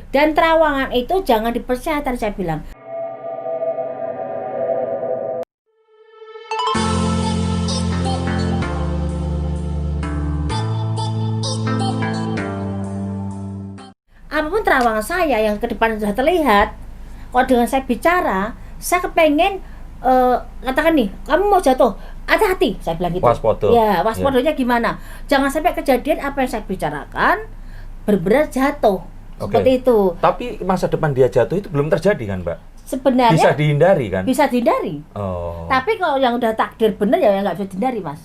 Dan terawangan itu jangan dipercaya, tadi saya bilang. Apapun terawangan saya yang ke depan sudah terlihat, kalau dengan saya bicara, saya kepengen katakan nih, kamu mau jatuh, hati-hati, saya bilang gitu. Waspada. Ya, waspodanya gimana? Jangan sampai kejadian apa yang saya bicarakan benar-benar jatuh. Seperti itu. Tapi masa depan dia jatuh itu belum terjadi kan, Mbak? Sebenarnya Bisa dihindari kan? bisa dihindari. Oh. Tapi kalau yang udah takdir benar ya nggak bisa dihindari, Mas.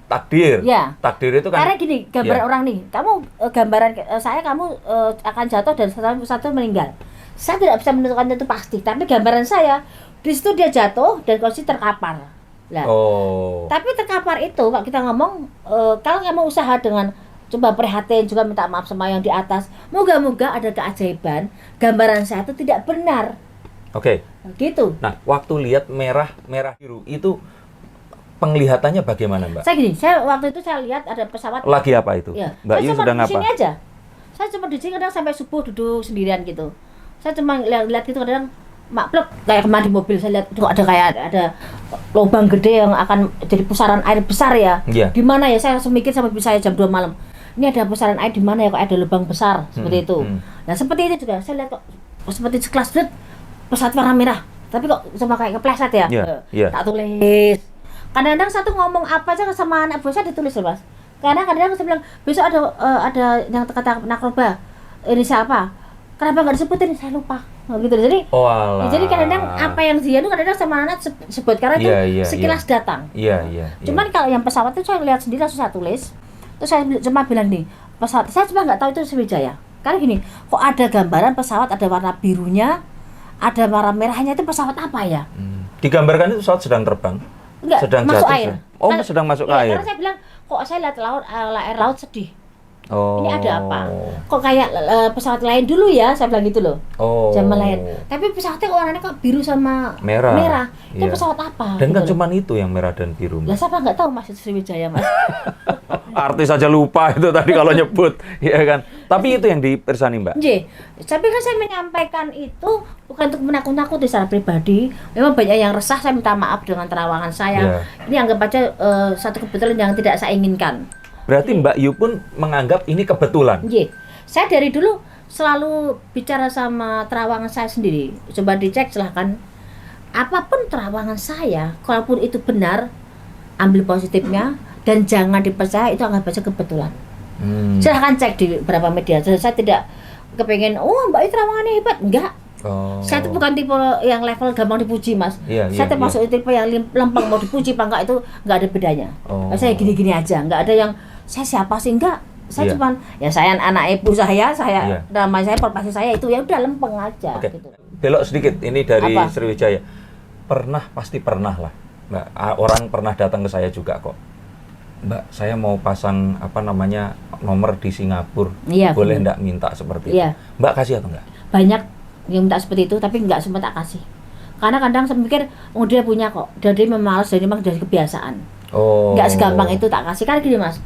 Takdir. Ya. Takdir itu kan. Karena gini, gambaran orang nih, kamu gambaran saya kamu akan jatuh dan satu meninggal. Saya tidak bisa menentukan itu pasti, tapi gambaran saya di situ dia jatuh dan kondisi terkapar. Lah. Tapi terkapar itu kalau kita ngomong kalau kamu usaha dengan coba prihatin juga minta maaf sama yang di atas. Moga-moga ada keajaiban, gambaran saya itu tidak benar. Oke. Gitu. Nah, waktu lihat merah biru itu penglihatannya bagaimana, Mbak? Saya gini, waktu itu saya lihat ada pesawat. Lagi apa itu? Ya. Mbak Yu sedang di apa? sini aja. Saya cuma di sini kadang sampai subuh duduk sendirian gitu. Saya cuma lihat gitu kadang makluk kayak kemarin di mobil saya lihat itu ada lubang gede yang akan jadi pusaran air besar ya. Yeah. Di mana ya? Saya langsung mikir sampai bisa jam 2 malam. Ini ada pusaran air di mana ya kok ada lubang besar seperti itu. Nah, seperti itu juga saya lihat kok seperti sekelas pesawat warna merah. Tapi kok cuma kayak kepleset ya. Yeah. Tak tulis. Kadang-kadang satu ngomong apa aja sama anak buah saya ditulis loh, Mas. Karena kadang-kadang saya bilang besok ada yang kata narkoba. Ini siapa? Kenapa nggak disebutin? Saya lupa. Gitu. Jadi jadi kadang-kadang apa yang dia itu kadang-kadang sama anak sebut karena itu sekilas datang. Iya. Cuman kalau yang pesawat itu saya lihat sendiri langsung saya tulis. Terus saya cuma bilang nih, pesawat saya cuma nggak tahu itu Sriwijaya. Karena gini, kok ada gambaran pesawat ada warna birunya, ada warna merahnya, itu pesawat apa ya? Digambarkan itu pesawat sedang terbang. Enggak, sedang masuk jatuh, air. Sedang masuk ke air. Karena saya bilang, kok saya lihat air laut sedih. Oh. Ini ada apa? Kok kayak pesawat lain dulu ya, saya bilang gitu loh. Zaman lain. Tapi pesawatnya kok warnanya kok biru sama merah. Itu pesawat apa? Dan gitu kan loh. cuma itu yang merah dan biru. Lah siapa nggak tahu Mas itu Sriwijaya, Mas. Artis aja lupa itu tadi kalau nyebut, ya kan. Tapi itu yang dipersani, Mbak. Iya. Tapi kan saya menyampaikan itu bukan untuk menakut-nakuti secara pribadi. Memang banyak yang resah, saya minta maaf dengan terawangan saya. Ini anggap aja satu kebetulan yang tidak saya inginkan. Berarti Mbak Yu pun menganggap ini kebetulan. Iya. Saya dari dulu selalu bicara sama terawangan saya sendiri. Coba dicek silahkan. Apapun terawangan saya, kalaupun itu benar, ambil positifnya dan jangan dipercaya, itu anggap aja kebetulan. Silahkan cek di beberapa media. Saya tidak kepengen, Mbak Yu terawangannya hebat. Enggak. Saya itu bukan tipe yang level gampang dipuji, Mas. Saya termasuk tipe yang lempeng, mau dipuji apa enggak itu enggak ada bedanya. Saya gini-gini aja, enggak ada yang saya siapa sih, enggak. Saya cuman ya saya anak ibu saya nama saya, profesi saya itu ya udah lempeng aja gitu. Belok sedikit ini dari Sriwijaya. Pasti pernah lah, Mbak. Orang pernah datang ke saya juga kok. Mbak, saya mau pasang nomor di Singapura. Boleh enggak minta seperti itu? Mbak kasih atau enggak? Banyak yang minta seperti itu tapi enggak sempat tak kasih. Karena kadang saya mikir, dia punya kok. Dia memalas dan memang dari kebiasaan. Enggak segampang itu tak kasih. Karena gini, Mas.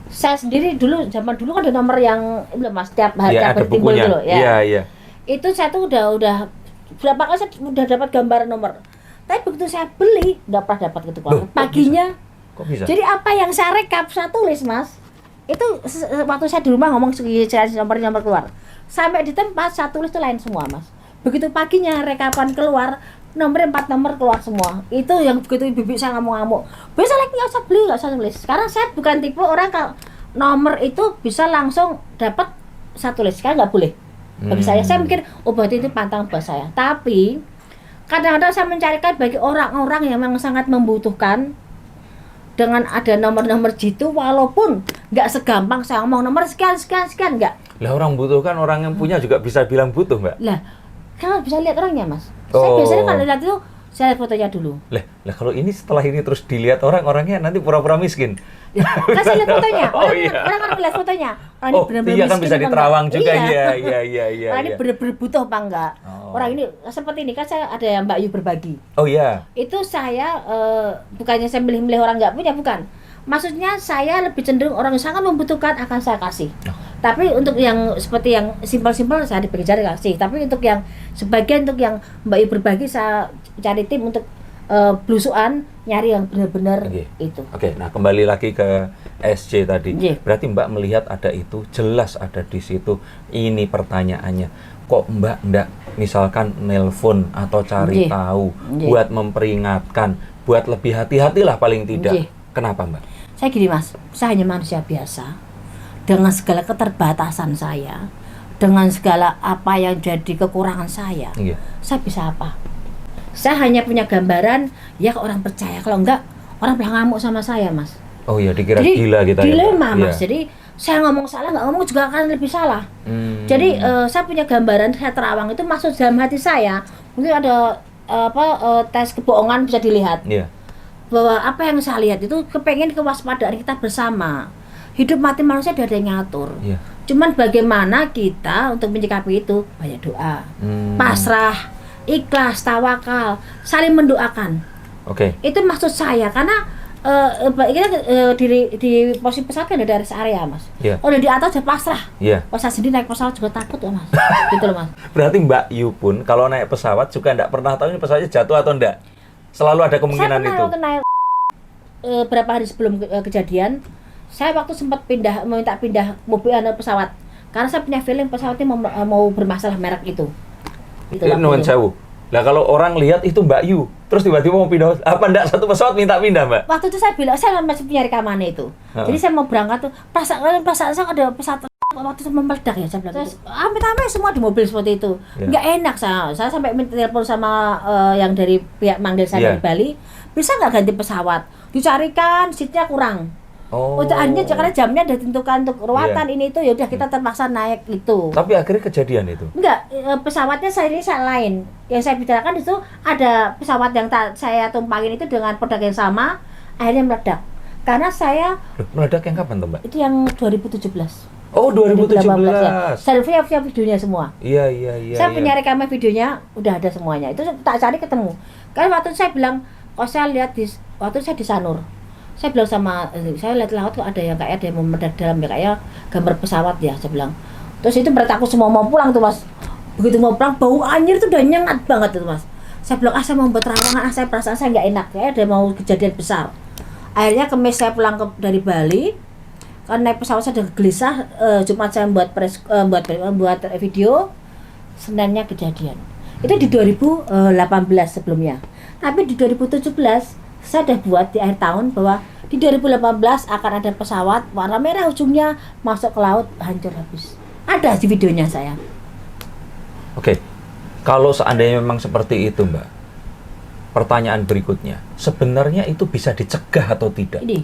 Saya sendiri zaman dulu kan ada nomor yang Mas tiap hari timbul dulu ya. Iya. Itu saya tuh udah berapa kali saya udah dapat gambar nomor. Tapi begitu saya beli enggak pernah dapat gitu paginya. Kok bisa? Jadi apa yang saya rekap saya tulis, Mas. Itu waktu saya di rumah ngomong nomor keluar. Sampai di tempat saya tulis itu lain semua, Mas. Begitu paginya rekapan keluar, 4 nomor keluar semua. Itu yang begitu bibi saya ngamuk-ngamuk. Bisa lagi nggak usah beli, nggak usah tulis. Sekarang saya bukan tipe orang kalau nomor itu bisa langsung dapat saya tulis. Sekarang nggak boleh. Bagi saya mikir berarti itu pantang buat saya. Tapi kadang-kadang saya mencarikan bagi orang-orang yang memang sangat membutuhkan dengan ada nomor-nomor gitu, walaupun nggak segampang saya ngomong nomor sekian nggak. Lah orang butuhkan, orang yang punya juga bisa bilang butuh, Mbak. Lah kan bisa lihat orangnya, Mas. Saya biasanya kalau lihat itu saya lihat fotonya dulu. Lah kalau ini setelah ini terus dilihat orangnya nanti pura-pura miskin. Kan saya lihat fotonya. Orang kan lihat fotonya. Orang ini benar-benar miskin. Iya kan bisa diterawang juga. Iya. Orang ini benar-benar butuh apa enggak? Orang ini seperti ini kan saya ada yang Mbak Yu berbagi. Oh iya. Itu saya bukannya saya milih-milih orang enggak punya, bukan. Maksudnya saya lebih cenderung orang yang sangat membutuhkan akan saya kasih. Tapi untuk yang seperti yang simpel-simpel saya di pinggir jari kasih. Tapi untuk yang sebagian untuk yang Mbak Yu berbagi saya cari tim untuk belusuan nyari yang benar-benar itu. Oke, nah kembali lagi ke SJ tadi. Berarti Mbak melihat ada itu, jelas ada di situ. Ini pertanyaannya, kok Mbak ndak misalkan nelpon atau cari tahu buat memperingatkan, buat lebih hati-hatilah paling tidak. Kenapa Mbak? Saya gini Mas, saya hanya manusia biasa dengan segala keterbatasan saya, dengan segala apa yang jadi kekurangan saya. Saya bisa apa? Saya hanya punya gambaran, ya orang percaya, kalau enggak orang bilang ngamuk sama saya Mas. Oh iya, dikira jadi, gila kita dilema ya, Mas. Jadi saya ngomong salah, nggak ngomong juga akan lebih salah. Jadi saya punya gambaran, saya terawang itu masuk dalam hati saya. Mungkin ada tes kebohongan bisa dilihat. Bahwa apa yang saya lihat itu kepengen kewaspadaan kita bersama. Hidup mati manusia tidak ada yang ngatur. Cuman bagaimana kita untuk menyikapi itu, banyak doa, pasrah, ikhlas, tawakal, saling mendoakan. Itu maksud saya, karena kita di posisi pesawat kan ada rest area Mas. Udah di atas aja pasrah. Pas saya sendiri naik pesawat juga takut ya Mas. Gitu loh Mas. Berarti Mbak Yu pun kalau naik pesawat juga enggak pernah tahu ini pesawatnya jatuh atau enggak. Selalu ada kemungkinan itu. Saya pernah naik berapa hari sebelum kejadian, saya waktu sempat meminta pindah mobil pesawat karena saya punya feeling pesawatnya mau bermasalah merek itu. Nuwun sewu. Lah kalau orang lihat itu Mbak Yu, terus tiba-tiba mau pindah, apa enggak satu pesawat minta pindah Mbak? Waktu itu saya bilang, saya masih punya rekamannya itu. Jadi saya mau berangkat tuh, perasaan saya ada pesawat waktu itu meledak ya, saya bilang. Terus amit-amit semua di mobil seperti itu. Nggak enak saya sampai minta telepon sama yang dari pihak manggil saya dari Bali, bisa nggak ganti pesawat? Dicarikan seatnya kurang. Untuk akhirnya karena jamnya udah ditentukan untuk ruatan ini itu, ya udah kita terpaksa naik itu. Tapi akhirnya kejadian itu? Enggak, pesawatnya saya lain. Yang saya bicarakan itu ada pesawat yang saya tumpangin itu dengan produk yang sama, akhirnya meledak. Karena saya meledak yang kapan tuh Mbak? Itu yang 2017. Oh 2017. Ya. Saya punya videonya semua. Iya. Saya punya rekaman videonya, udah ada semuanya. Itu tak cari ketemu. Karena waktu saya bilang, saya lihat waktu saya di Sanur. Saya bilang saya lihat laut kok ada yang kayak ada yang meledak dalam ya kayak gambar pesawat ya, saya bilang. Terus itu berarti aku semua mau pulang tuh Mas. Begitu mau pulang bau anjir tuh udah nyengat banget tuh Mas. Saya bilang saya mau buat terawangan, saya perasaan saya nggak enak, kayak ada mau kejadian besar. Akhirnya Kamis saya pulang dari Bali, kan naik pesawat saya udah gelisah. Jumat saya buat video, Seninnya kejadian. Itu di 2018 sebelumnya. Tapi di 2017 saya udah buat di akhir tahun bahwa di 2018 akan ada pesawat warna merah ujungnya masuk ke laut hancur habis. Ada di videonya saya. Kalau seandainya memang seperti itu Mbak, pertanyaan berikutnya, sebenarnya itu bisa dicegah atau tidak? Ini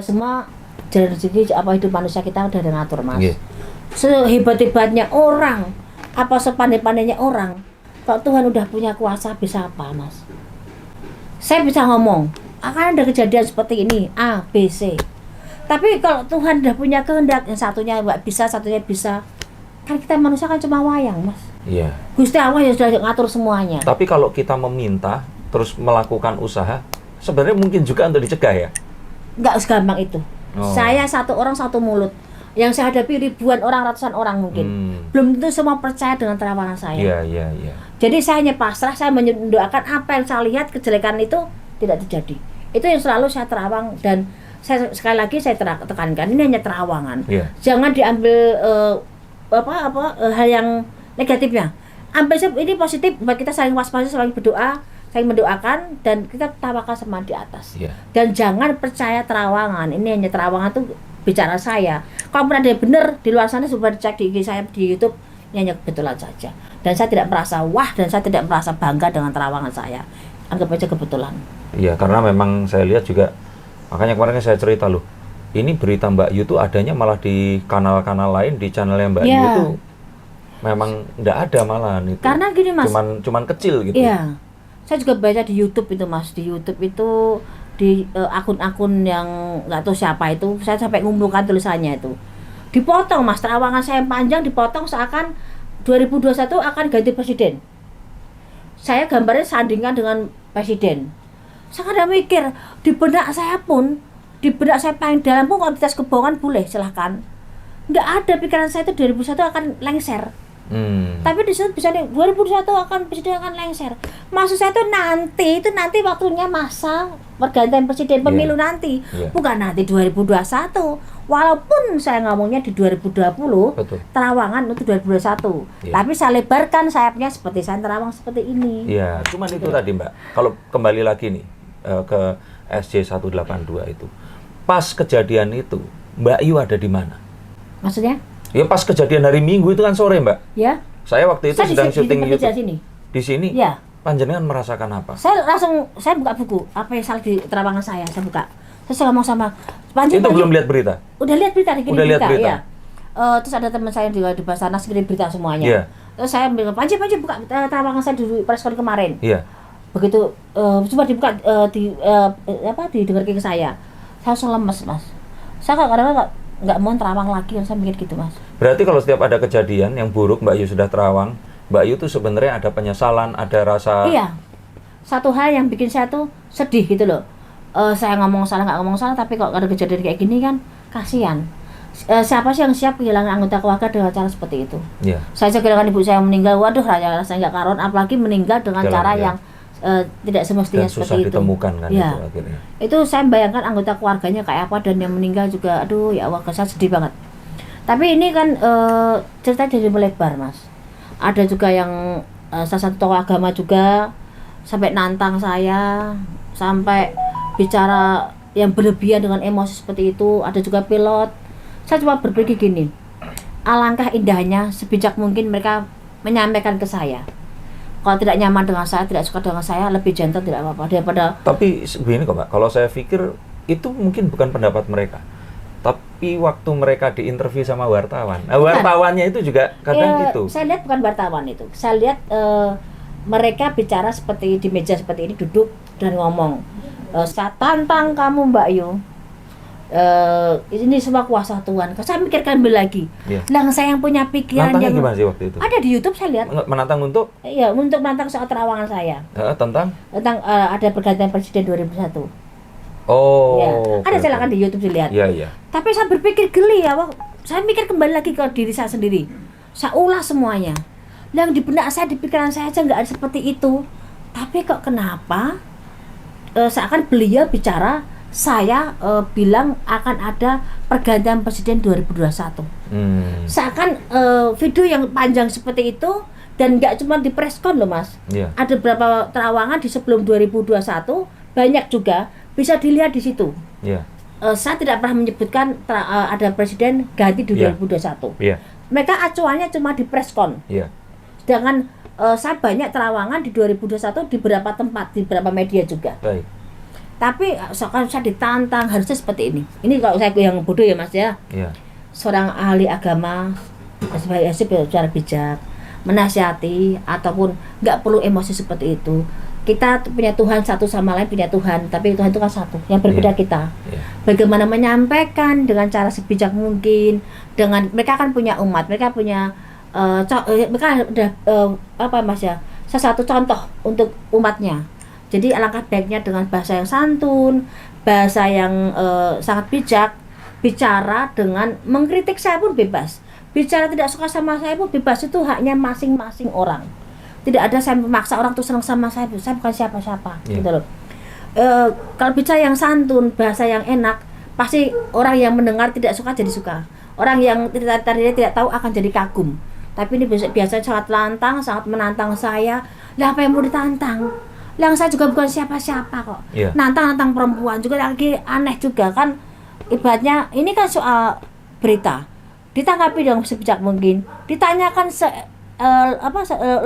semua jalan rezeki apa hidup manusia kita udah ada ngatur Mas. Sehebat-hebatnya orang, apa sepandai-pandainya orang, kalau Tuhan udah punya kuasa bisa apa Mas? Saya bisa ngomong, akan ada kejadian seperti ini, A, B, C. Tapi kalau Tuhan udah punya kehendak, yang satunya nggak bisa, satunya bisa. Kan kita manusia kan cuma wayang, Mas. Gusti Allah yang sudah ngatur semuanya. Tapi kalau kita meminta, terus melakukan usaha, sebenarnya mungkin juga untuk dicegah ya? Nggak segampang itu. Saya satu orang satu mulut. Yang saya hadapi ribuan orang, ratusan orang mungkin. Belum tentu semua percaya dengan terawangan saya. Iya. Jadi saya hanya pasrah, saya mendoakan apa yang saya lihat kejelekan itu tidak terjadi. Itu yang selalu saya terawang dan saya sekali lagi saya tekankan ini hanya terawangan. Jangan diambil hal yang negatifnya. Ambil ini positif buat kita saling waspada, saling berdoa, saling mendoakan dan kita tawakal sama di atas. Dan jangan percaya terawangan. Ini hanya terawangan tuh bicara saya. Kalau pun ada yang benar di luar sana coba dicek di IG saya di YouTube, ini hanya kebetulan saja. Dan saya tidak merasa wah dan saya tidak merasa bangga dengan terawangan saya. Anggap aja kebetulan. Iya, karena memang saya lihat juga, makanya kemarin saya cerita loh, ini berita Mbak Yu tuh adanya malah di kanal-kanal lain, di channelnya Mbak Yu tuh memang nggak ada malahan itu. Karena gini Mas, cuman kecil gitu. Iya, saya juga baca di YouTube itu Mas, di YouTube itu di akun-akun yang nggak tahu siapa itu, saya sampai ngumpulkan tulisannya itu. Dipotong Mas, terawangan saya yang panjang dipotong seakan 2021 akan ganti presiden. Saya gambarnya sandingan dengan presiden. Saya kadang mikir, di benak saya pun di benak saya paling dalam pun kalau dites kebohongan boleh, silahkan. Nggak ada pikiran saya itu 2001 akan lengser. Tapi di situ bisa nih 2001 akan presiden akan lengser. Maksud saya itu nanti waktunya masa pergantian presiden pemilu nanti, bukan nanti 2021. Walaupun saya ngomongnya di 2020, betul. terawangan untuk 2021. Tapi saya lebarkan sayapnya seperti saya terawang seperti ini. Iya, cuman itu tadi Mbak. Kalau kembali lagi nih ke SJ 182 itu. Pas kejadian itu, Mbak Yu ada di mana? Maksudnya? Ya pas kejadian hari Minggu itu kan sore, Mbak. Ya. Saya waktu itu sedang syuting YouTube. Di sini? Ya. Panjenengan merasakan apa? Saya buka buku, apa yang salah di terawangan saya buka. Saya ngomong sama Panji. Itu belum lihat berita? Udah lihat berita, udah lihat berita. Ya. Terus ada teman saya juga di Basarnas kirim berita semuanya. Iya. Terus saya bilang, Panji buka terawangan saya di preskon kemarin. Iya. Begitu coba dibuka didengar ke saya langsung lemes, Mas. Saya kadang-kadang nggak mau terawang lagi, saya mikir gitu, Mas. Berarti kalau setiap ada kejadian yang buruk Mbak Yu sudah terawang, Mbak Yu tuh sebenarnya ada penyesalan, ada rasa. Iya. Satu hal yang bikin saya tuh sedih gitu loh. Saya ngomong salah nggak ngomong salah, tapi kalau ada kejadian kayak gini kan kasihan. Siapa sih yang siap kehilangan anggota keluarga dengan cara seperti itu? Iya. Saya kehilangan ibu saya meninggal, waduh rasanya nggak karuan, apalagi meninggal dengan cara yang tidak semestinya dan susah seperti itu. ditemukan kan ya. Itu akhirnya. Itu saya bayangkan anggota keluarganya kayak apa, dan yang meninggal juga, aduh ya Allah, saya sedih banget. Tapi ini kan cerita jadi melebar, Mas. Ada juga yang salah satu tokoh agama juga sampai nantang saya, sampai bicara yang berlebihan dengan emosi seperti itu. Ada juga pilot. Saya cuma berpikir gini, alangkah indahnya sebijak mungkin mereka menyampaikan ke saya. Kalau tidak nyaman dengan saya, tidak suka dengan saya, lebih gentle tidak apa-apa daripada. Tapi begini kok Mbak, kalau saya pikir itu mungkin bukan pendapat mereka, tapi waktu mereka diinterview sama wartawan, wartawannya itu juga kadang itu. Saya lihat bukan wartawan itu, saya lihat mereka bicara seperti di meja seperti ini, duduk dan ngomong, saya tantang kamu Mbak Yu. Ini semua kuasa Tuhan. Saya mikirkan lagi. Saya yang punya pikiran nantangnya yang gimana sih waktu itu? Ada di YouTube saya lihat. Menantang untuk? Iya, untuk menantang soal terawangan saya. Tentang ada pergantian presiden 2001. Oh. Ya. Ada silakan di YouTube dilihat. Iya. Tapi saya berpikir geli ya, saya mikir kembali lagi ke diri saya sendiri. Saya ulas semuanya. Yang di benak saya, di pikiran saya aja nggak ada seperti itu. Tapi kok kenapa? Seakan beliau bicara, saya bilang akan ada pergantian presiden 2021. Seakan video yang panjang seperti itu, dan nggak cuma di preskon loh, Mas. Ada beberapa terawangan di sebelum 2021, banyak juga bisa dilihat di situ. Saya tidak pernah menyebutkan ada presiden ganti di 2021. Mereka acuannya cuma di preskon. Sedangkan saya banyak terawangan di 2021 di beberapa tempat, di beberapa media juga. Tapi kalau saya ditantang harusnya seperti ini. Ini kalau saya yang bodoh ya, Mas ya. Seorang ahli agama secara bijak, menasihati, ataupun nggak perlu emosi seperti itu. Kita punya Tuhan, satu sama lain punya Tuhan, tapi Tuhan itu kan satu, yang berbeda kita. Bagaimana menyampaikan dengan cara sebijak mungkin, dengan mereka kan punya umat, mereka punya mereka ada Mas ya, salah satu contoh untuk umatnya. Jadi alangkah baiknya dengan bahasa yang santun, bahasa yang sangat bijak, bicara dengan mengkritik saya pun bebas. Bicara tidak suka sama saya pun bebas, itu haknya masing-masing orang. Tidak ada saya memaksa orang untuk senang sama saya bukan siapa-siapa, gitu loh. Kalau bicara yang santun, bahasa yang enak, pasti orang yang mendengar tidak suka jadi suka. Orang yang tadinya tidak tahu akan jadi kagum. Tapi ini biasanya sangat lantang, sangat menantang saya. Lah apa yang mau ditantang? Yang saya juga bukan siapa-siapa kok. Nantang perempuan juga lagi aneh juga kan. Ibaratnya ini kan soal berita. Ditanggapi dengan sebijak mungkin, ditanyakan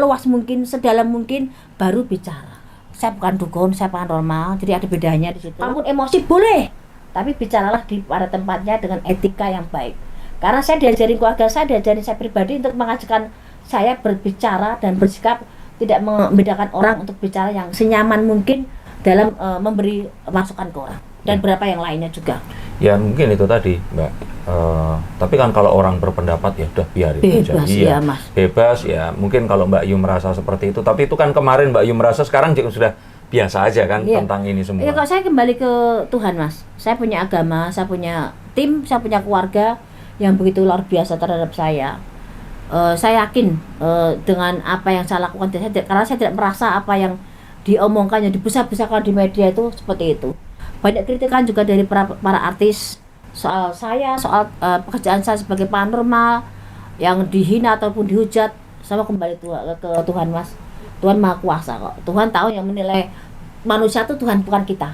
luas mungkin, sedalam mungkin, baru bicara. Saya bukan dukun, saya bukan normal, jadi ada bedanya di situ. Walaupun emosi boleh, tapi bicaralah pada tempatnya dengan etika yang baik. Karena saya diajarin keluarga saya, diajarin saya pribadi untuk mengajarkan saya berbicara dan bersikap tidak membedakan orang, untuk bicara yang senyaman mungkin dalam memberi masukan ke orang, dan beberapa yang lainnya juga. Ya mungkin itu tadi Mbak. Tapi kan kalau orang berpendapat ya udah biarin bebas aja. Ya, Mas. Bebas ya. Mungkin kalau Mbak Yu merasa seperti itu, tapi itu kan kemarin Mbak Yu merasa, sekarang juga sudah biasa aja kan tentang ini semua. Iya, kok saya kembali ke Tuhan, Mas. Saya punya agama, saya punya tim, saya punya keluarga yang begitu luar biasa terhadap saya. Saya yakin dengan apa yang saya lakukan, karena saya tidak merasa apa yang diomongkan, yang dibesar-besarkan di media itu seperti itu. Banyak kritikan juga dari para artis soal saya, soal pekerjaan saya sebagai paranormal yang dihina ataupun dihujat. Sama kembali ke Tuhan, Mas. Tuhan Maha Kuasa kok. Tuhan tahu yang menilai manusia itu Tuhan, bukan kita.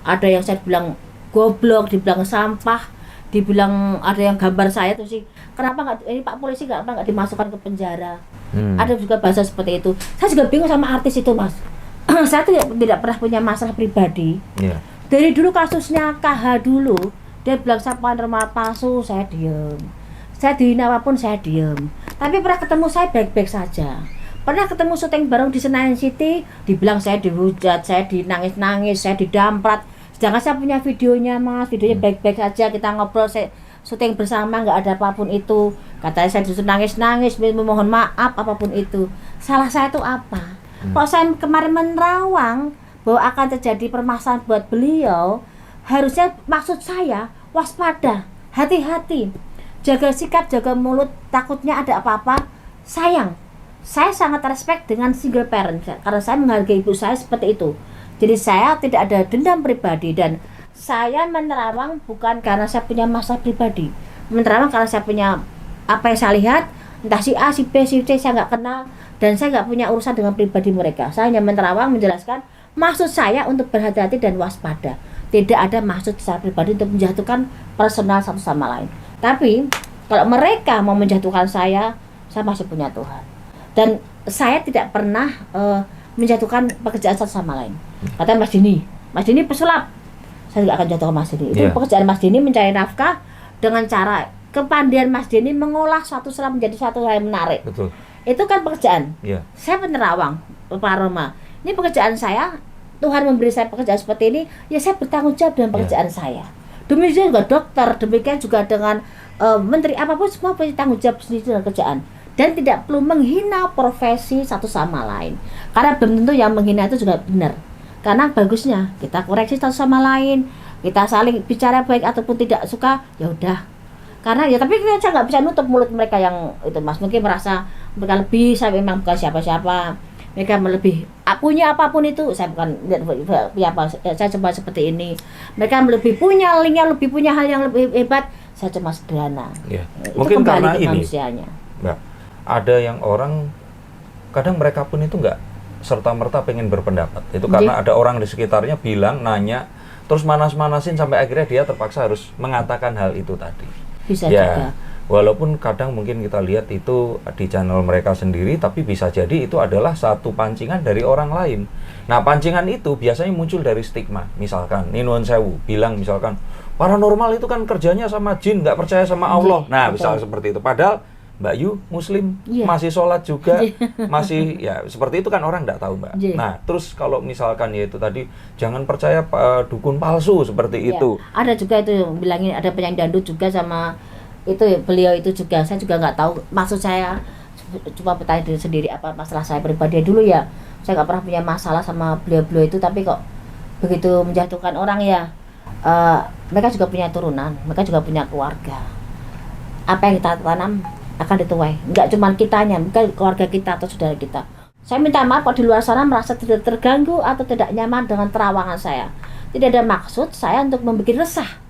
Ada yang saya bilang goblok, dibilang sampah, dibilang ada yang gambar saya tuh sih. Kenapa nggak ini Pak polisi nggak dimasukkan ke penjara? Ada juga bahasa seperti itu. Saya juga bingung sama artis itu, Mas. Saya tidak pernah punya masalah pribadi. Yeah. Dari dulu kasusnya KH dulu, dia bilang saya paranormal palsu, saya diem. Saya dihina apapun saya diem. Tapi pernah ketemu saya baik-baik saja. Pernah ketemu syuting bareng di Senayan City, dibilang saya dihujat, saya dinangis-nangis, saya didamprat. Sedangkan saya punya videonya, Mas, videonya baik-baik saja, kita ngobrol, saya syuting bersama, nggak ada apapun itu. Katanya saya disuruh nangis-nangis, memohon maaf apapun itu. Salah saya itu apa? Kok saya kemarin menerawang bahwa akan terjadi permasalahan buat beliau, harusnya maksud saya waspada, hati-hati, jaga sikap, jaga mulut, takutnya ada apa-apa. Sayang, saya sangat respect dengan single parent karena saya menghargai ibu saya seperti itu. Jadi saya tidak ada dendam pribadi dan saya menerawang bukan karena saya punya masalah pribadi. Menerawang karena saya punya apa yang saya lihat, entah si A, si B, si C saya nggak kenal dan saya nggak punya urusan dengan pribadi mereka. Saya hanya menerawang menjelaskan maksud saya untuk berhati-hati dan waspada. Tidak ada maksud secara pribadi untuk menjatuhkan personal satu sama lain. Tapi kalau mereka mau menjatuhkan saya masih punya Tuhan. Dan saya tidak pernah menjatuhkan pekerjaan satu sama lain. Katanya Mas Dini pesulap. Saya tidak akan jatuhkan Mas Dini. Itu pekerjaan Mas Dini mencari nafkah dengan cara kepandaian Mas Dini mengolah suatu selam menjadi suatu hal yang menarik. Betul. Itu kan pekerjaan. Saya penerawang, paranormal. Ini pekerjaan saya. Tuhan memberi saya pekerjaan seperti ini, ya saya bertanggung jawab dengan pekerjaan saya. Demikian juga dokter, demikian juga dengan menteri apapun, semua punya tanggung jawab sendiri dengan kerjaan. Dan tidak perlu menghina profesi satu sama lain. Karena belum tentu yang menghina itu juga benar. Karena bagusnya kita koreksi satu sama lain, kita saling bicara baik ataupun tidak suka, ya udah. Karena ya tapi saya nggak bisa nutup mulut mereka yang itu, Mas. Mungkin merasa mereka lebih, saya memang bukan siapa-siapa. Mereka lebih punya apapun itu, saya bukan punya apa, saya coba seperti ini. Mereka lebih punya linknya, lebih punya hal yang lebih hebat, saya cuma sederhana. Mungkin karena ini, manusianya. Mbak, ada yang orang kadang mereka pun itu nggak serta-merta pengen berpendapat. Itu karena ada orang di sekitarnya bilang, nanya, terus manas-manasin sampai akhirnya dia terpaksa harus mengatakan hal itu tadi. Bisa juga. Walaupun kadang mungkin kita lihat itu di channel mereka sendiri, tapi bisa jadi itu adalah satu pancingan dari orang lain. Nah, pancingan itu biasanya muncul dari stigma. Misalkan, Ninun Sewu bilang misalkan, paranormal itu kan kerjanya sama jin, nggak percaya sama Allah. Nah, misalnya seperti itu. Padahal Mbak Yu Muslim, masih sholat juga, masih ya seperti itu kan orang nggak tahu, Mbak. Nah, terus kalau misalkan ya itu tadi, jangan percaya dukun palsu seperti itu. Ada juga itu yang bilangin, ada penyanyi dangdut juga sama itu beliau itu juga, saya juga nggak tahu maksud saya, cuma bertanya diri sendiri apa masalah saya pribadi dulu ya. Saya nggak pernah punya masalah sama beliau-beliau itu, tapi kok begitu menjatuhkan orang ya, mereka juga punya turunan, mereka juga punya keluarga. Apa yang kita tanam akan dituai, nggak cuma kitanya, bukan keluarga kita atau saudara kita. Saya minta maaf kalau di luar sana merasa tidak terganggu atau tidak nyaman dengan terawangan saya. Tidak ada maksud saya untuk membuat resah.